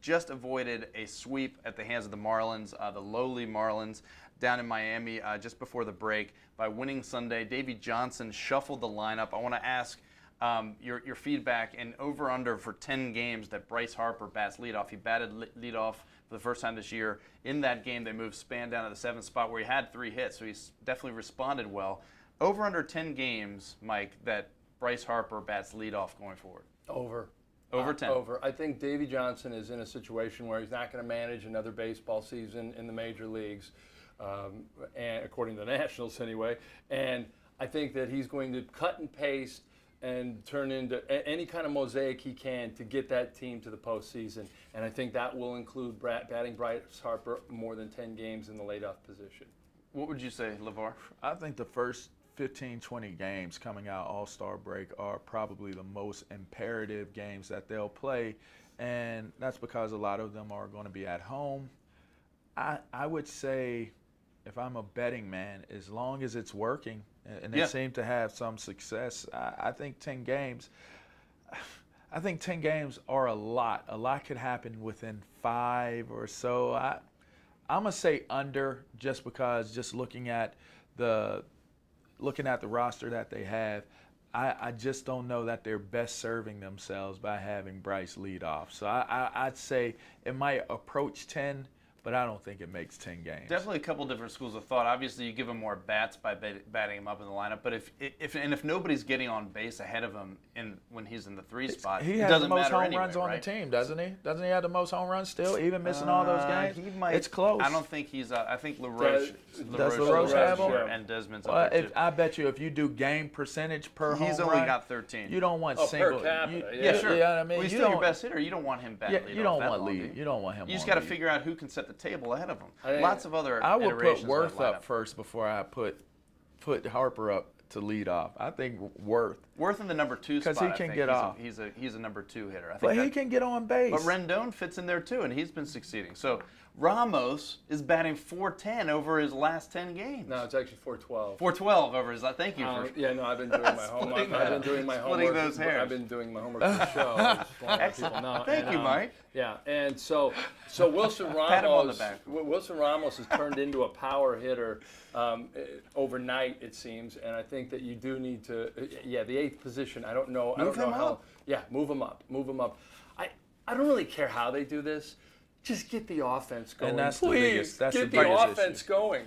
just avoided a sweep at the hands of the Marlins, the lowly Marlins, down in Miami just before the break by winning Sunday. Davey Johnson shuffled the lineup. I want to ask your feedback and over-under for 10 games that Bryce Harper bats leadoff. He batted leadoff for the first time this year. In that game, they moved Span down to the 7th spot where he had 3 hits, so he's definitely responded well. Over-under 10 games, Mike, that Bryce Harper bats leadoff going forward. Over. Over 10. Over. I think Davey Johnson is in a situation where he's not going to manage another baseball season in the major leagues, and according to the Nationals anyway. And I think that he's going to cut and paste and turn into any kind of mosaic he can to get that team to the postseason. And I think that will include batting Bryce Harper more than 10 games in the leadoff position. What would you say, LeVar? I think the first 15, 20 games coming out All-Star break are probably the most imperative games that they'll play, and that's because a lot of them are going to be at home. I would say, if I'm a betting man, as long as it's working, and they seem to have some success, I think 10 games are a lot. A lot could happen within 5 or so. I'm going to say under, just because just looking at the roster that they have, I just don't know that they're best serving themselves by having Bryce lead off. So I'd say it might approach 10, but I don't think it makes 10 games. Definitely a couple different schools of thought. Obviously, you give him more bats by batting him up in the lineup. But if nobody's getting on base ahead of him when he's in the 3 spot, he it has doesn't the most matter home anyway, runs on right? the team, doesn't he? Doesn't he have the most home runs still, even missing all those games? He might. It's close. I don't think he's. I think LaRoche. Does LaRoche have him? And Desmond's up there too. I bet you if you do game percentage per home run, he's only got 13. You don't want single. Per capita, Yeah, sure. You know what I mean? Well, he's still your best hitter. You don't want him batting lead you don't off want that long, lead. You don't want him. You just on got to lead. figure out who can set the table ahead of him. I- Lots of other. I would put iterations of Worth that up first before I put Harper up to lead off. I think Worth in the number 2 spot. because he can get off. He's a number 2 hitter. I think But he can get on base. But Rendon fits in there too, and he's been succeeding. So Ramos is batting .410 over his last 10 games. No, it's actually 412. .412 over his last. Thank you for. Yeah, no, I've been doing my homework. I've been doing my Splitting homework. those hairs. I've been doing my homework for the show. I just want to let people know. Thank you, Mike. Yeah, and so Wilson Pat him on the Ramos. back. Wilson Ramos has turned into a power hitter overnight, it seems, and I think that you do need to. The 8th position. I don't know. Move him how. up. Yeah, move him up. Move him up. I don't really care how they do this. Just get the offense going. And that's the Please biggest. That's get the biggest offense issue. going.